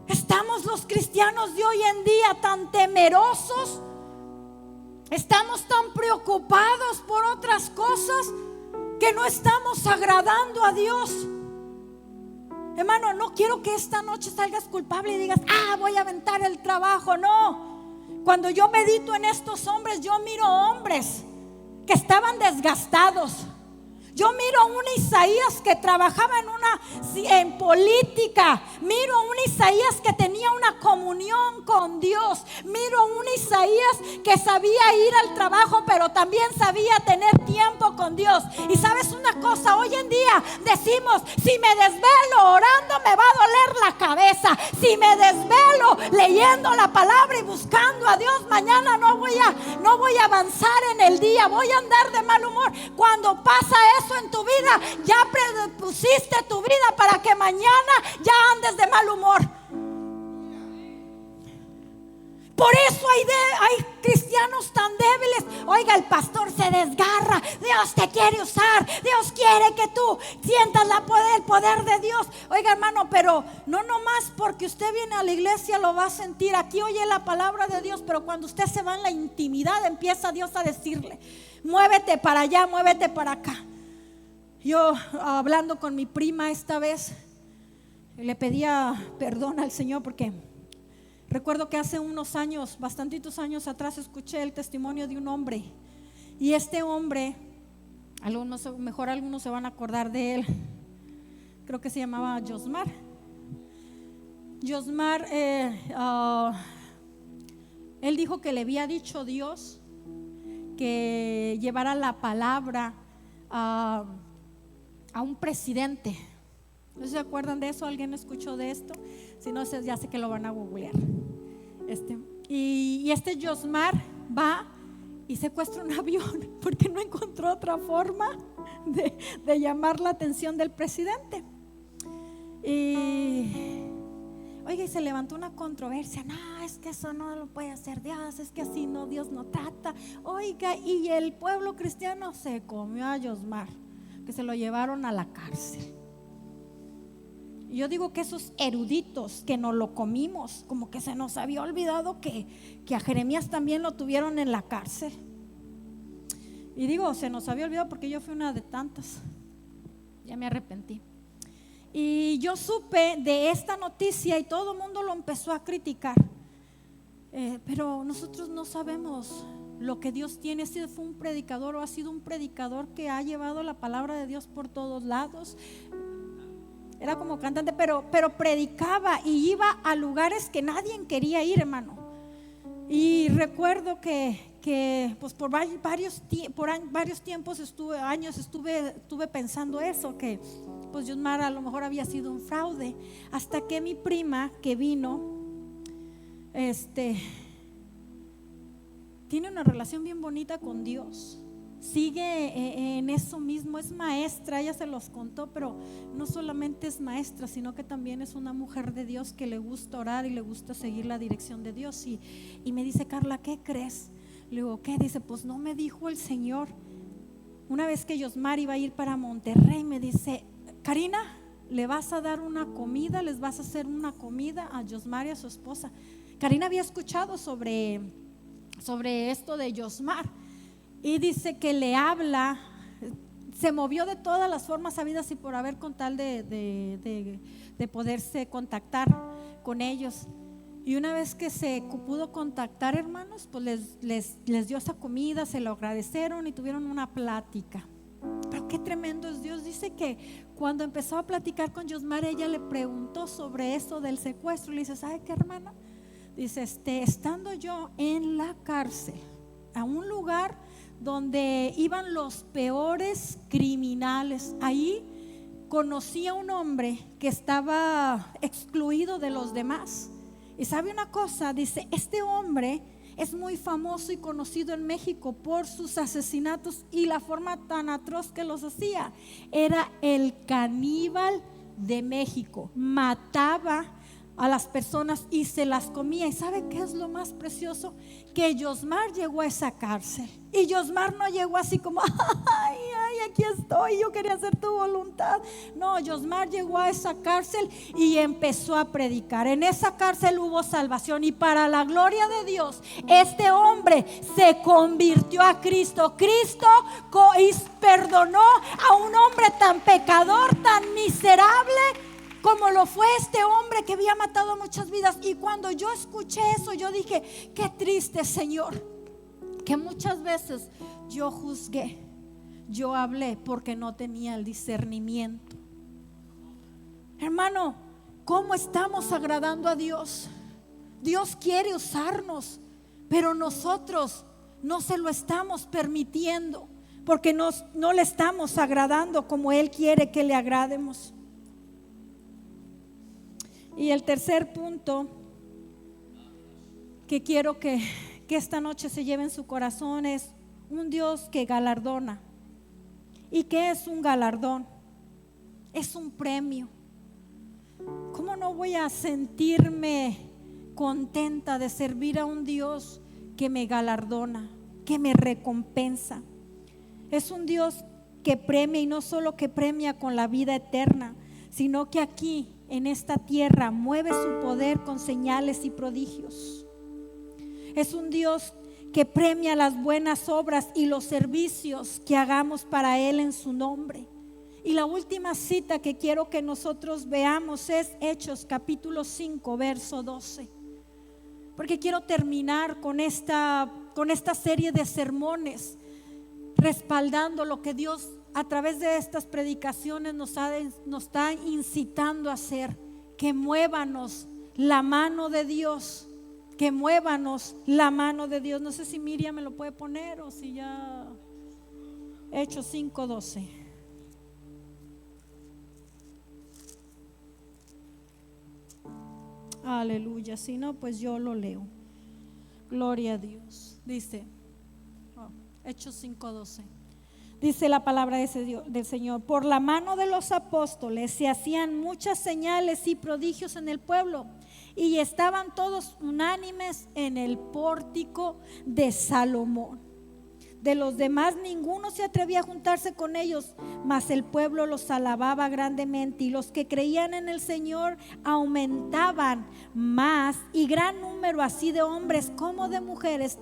B: Estamos los cristianos de hoy en día tan temerosos, estamos tan preocupados por otras cosas, que no estamos agradando a Dios. Hermano, no quiero que esta noche salgas culpable y digas, voy a aventar el trabajo. No. Cuando yo medito en estos hombres, yo miro hombres que estaban desgastados. Yo miro a un Isaías que trabajaba en política. Miro a un Isaías que tenía una comunión con Dios. Miro a un Isaías que sabía ir al trabajo, pero también sabía tener tiempo con Dios. Y sabes una cosa, hoy en día decimos, si me desvelo orando me va a doler la cabeza. Si me desvelo leyendo la palabra y buscando a Dios, mañana no voy a avanzar en el día, voy a andar de mal humor. Cuando pasa eso en tu vida, ya pusiste tu vida para que mañana ya andes de mal humor. Por eso hay cristianos tan débiles. Oiga, el pastor se desgarra. Dios te quiere usar. Dios quiere que tú sientas el poder de Dios. Oiga, hermano, pero no nomás porque usted viene a la iglesia lo va a sentir. Aquí oye la palabra de Dios, pero cuando usted se va en la intimidad, empieza Dios a decirle, muévete para allá, muévete para acá. Yo hablando con mi prima esta vez, le pedía perdón al Señor, porque recuerdo que hace unos años, bastantitos años atrás, escuché el testimonio de un hombre. Y este hombre, algunos se van a acordar de él. Creo que se llamaba Josmar. Josmar Él dijo que le había dicho Dios que llevara la palabra a un presidente. ¿No se acuerdan de eso? ¿Alguien escuchó de esto? Si no, ya sé que lo van a googlear. Y este Yosmar va y secuestra un avión porque no encontró otra forma de llamar la atención del presidente. Y oiga, y se levantó una controversia. No, es que eso no lo puede hacer Dios, es que así no, Dios no trata. Oiga, y el pueblo cristiano se comió a Yosmar, que se lo llevaron a la cárcel. Y yo digo que esos eruditos que nos lo comimos, como que se nos había olvidado que a Jeremías también lo tuvieron en la cárcel. Y digo, se nos había olvidado porque yo fui una de tantas. Ya me arrepentí. Y yo supe de esta noticia y todo el mundo lo empezó a criticar. Pero nosotros no sabemos lo que Dios tiene. Si fue un predicador o ha sido un predicador que ha llevado la palabra de Dios por todos lados. Era como cantante, pero predicaba y iba a lugares que nadie quería ir, hermano. Y recuerdo que pues por varios tiempos estuve pensando eso, que pues Yosmar a lo mejor había sido un fraude, hasta que mi prima que vino tiene una relación bien bonita con Dios. Sigue en eso mismo, es maestra, ella se los contó, pero no solamente es maestra, sino que también es una mujer de Dios que le gusta orar y le gusta seguir la dirección de Dios. Y me dice: Carla, ¿qué crees? Le digo: ¿qué? Dice: pues no me dijo el Señor. Una vez que Yosmar iba a ir para Monterrey, me dice: Karina, le vas a dar una comida, les vas a hacer una comida a Yosmar y a su esposa. Karina había escuchado sobre esto de Yosmar. Y dice que le habla, se movió de todas las formas habidas y por haber con tal de poderse contactar con ellos. Y una vez que se pudo contactar, hermanos, pues les dio esa comida, se lo agradecieron y tuvieron una plática. Pero qué tremendo es Dios. Dice que cuando empezó a platicar con Yosmar, ella le preguntó sobre eso del secuestro. Le dice: ¿sabe qué, hermana? Dice: estando yo en la cárcel, a un lugar donde iban los peores criminales, ahí conocí a un hombre que estaba excluido de los demás. Y sabe una cosa, dice: este hombre es muy famoso y conocido en México por sus asesinatos y la forma tan atroz que los hacía. Era el caníbal de México, mataba a las personas y se las comía. ¿Y sabe qué es lo más precioso? Que Yosmar llegó a esa cárcel y Yosmar no llegó así como: ay, aquí estoy, yo quería hacer tu voluntad. No, Yosmar llegó a esa cárcel y empezó a predicar. En esa cárcel hubo salvación y para la gloria de Dios, este hombre se convirtió a Cristo. Cristo perdonó a un hombre tan pecador, tan miserable como lo fue este hombre que había matado muchas vidas. Y cuando yo escuché eso, yo dije: qué triste, Señor, que muchas veces yo juzgué, yo hablé porque no tenía el discernimiento. Hermano, ¿cómo estamos agradando a Dios? Dios quiere usarnos, pero nosotros no se lo estamos permitiendo, porque no le estamos agradando como Él quiere que le agrademos. Y el tercer punto que quiero que esta noche se lleve en su corazón es un Dios que galardona. ¿Y qué es un galardón? Es un premio. ¿Cómo no voy a sentirme contenta de servir a un Dios que me galardona, que me recompensa? Es un Dios que premia, y no solo que premia con la vida eterna, sino que aquí en esta tierra mueve su poder con señales y prodigios. Es un Dios que premia las buenas obras y los servicios que hagamos para Él en su nombre. Y la última cita que quiero que nosotros veamos es Hechos capítulo 5 verso 12, porque quiero terminar con esta serie de sermones respaldando lo que Dios a través de estas predicaciones nos está incitando a hacer, que muévanos la mano de Dios que muévanos la mano de Dios. No sé si Miriam me lo puede poner o si ya. Hechos 5:12. Aleluya. Si no, pues yo lo leo. Gloria a Dios. Dice, Hechos 5:12. Dice la palabra del Señor: por la mano de los apóstoles se hacían muchas señales y prodigios en el pueblo, y estaban todos unánimes en el pórtico de Salomón. De los demás ninguno se atrevía a juntarse con ellos, mas el pueblo los alababa grandemente, y los que creían en el Señor aumentaban más, y gran número así de hombres como de mujeres,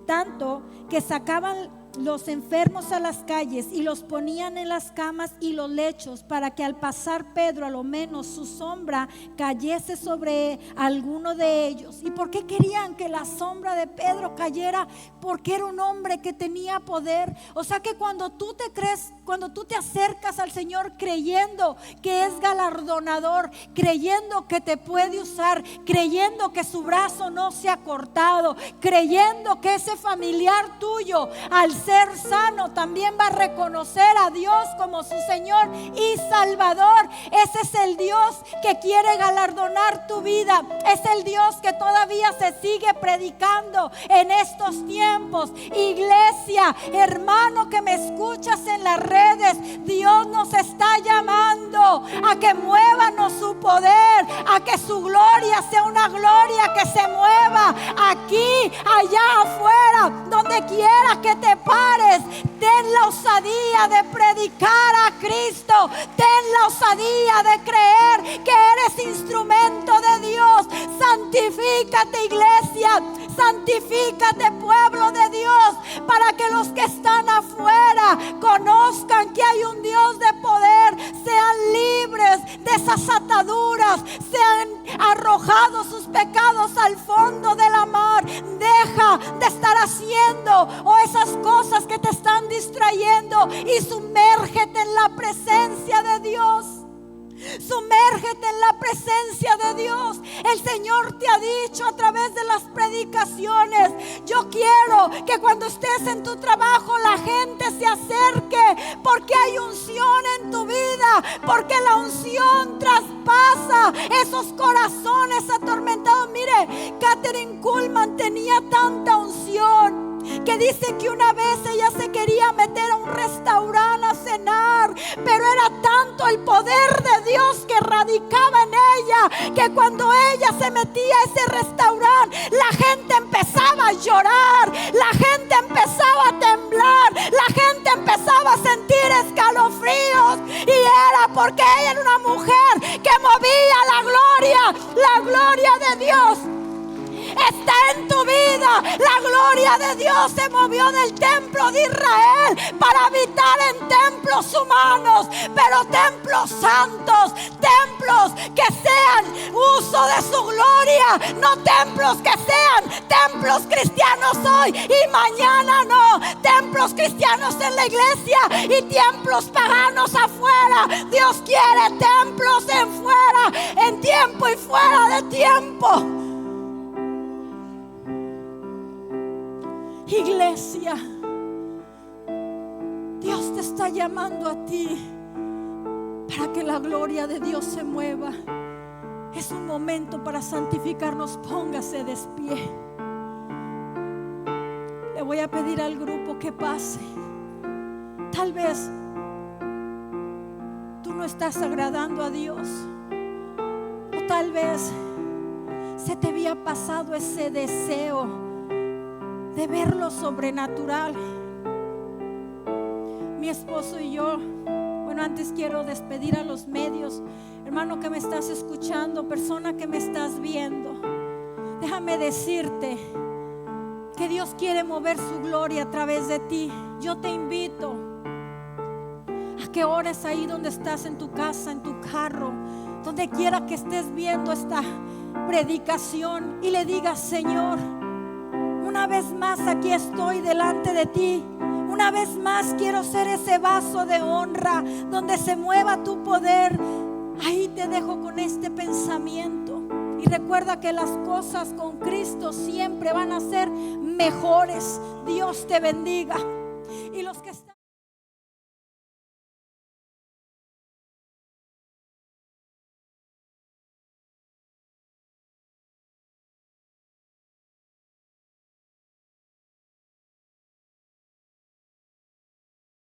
B: tanto que sacaban los enfermos a las calles y los ponían en las camas y los lechos, para que al pasar Pedro a lo menos su sombra cayese sobre alguno de ellos. ¿Y por qué querían que la sombra de Pedro cayera? Porque era un hombre que tenía poder. O sea que cuando tú te acercas al Señor creyendo que es galardonador, creyendo que te puede usar, creyendo que su brazo no se ha cortado, creyendo que ese familiar tuyo al ser sano también va a reconocer a Dios como su Señor y Salvador. Ese es el Dios que quiere galardonar tu vida. Es el Dios que todavía se sigue predicando en estos tiempos. Iglesia, hermano que me escuchas en las redes, Dios nos está llamando a que muévanos su poder, a que su gloria sea una gloria que se mueva aquí, allá afuera, donde quiera que te pares. Ten la osadía de predicar a Cristo. Ten la osadía de creer que eres instrumento de Dios. Santifícate, iglesia. Santifícate, pueblo de Dios, para que los que están afuera conozcan que hay un Dios de poder, sean libres de esas ataduras, sean arrojados sus pecados al fondo de la mar. Deja de estar haciendo esas cosas que te están distrayendo y sumérgete en la presencia de Dios. Sumérgete en la presencia de Dios. El Señor te ha dicho a través de las predicaciones: yo quiero que cuando estés en tu trabajo la gente se acerque, porque hay unción en tu vida, porque la unción traspasa esos corazones atormentados. Mire, Catherine Kuhlman tenía tanta unción que dice que una vez ella se quería meter a un restaurante a cenar, pero era tanto el poder de Dios que radicaba en ella, que cuando ella se metía a ese restaurante, la gente empezaba a llorar, la gente empezaba a temblar, la gente empezaba a sentir escalofríos, y era porque ella era una mujer que movía la gloria de Dios. Está en tu vida. La gloria de Dios se movió del templo de Israel para habitar en templos humanos, pero templos santos, templos que sean uso de su gloria, no templos que sean templos cristianos hoy y mañana no, templos cristianos en la iglesia y templos paganos afuera. Dios quiere templos en tiempo y fuera de tiempo. Iglesia, Dios te está llamando a ti para que la gloria de Dios se mueva. Es un momento para santificarnos. Póngase de pie. Le voy a pedir al grupo que pase. Tal vez tú no estás agradando a Dios, o tal vez se te había pasado ese deseo de ver lo sobrenatural. Mi esposo y yo, bueno, antes quiero despedir a los medios. Hermano que me estás escuchando, persona que me estás viendo, déjame decirte que Dios quiere mover su gloria a través de ti. Yo te invito a que ores ahí donde estás, en tu casa, en tu carro, donde quiera que estés viendo esta predicación, y le digas: Señor, una vez más aquí estoy delante de ti. Una vez más quiero ser ese vaso de honra donde se mueva tu poder. Ahí te dejo con este pensamiento. Y recuerda que las cosas con Cristo siempre van a ser mejores. Dios te bendiga. Y los que están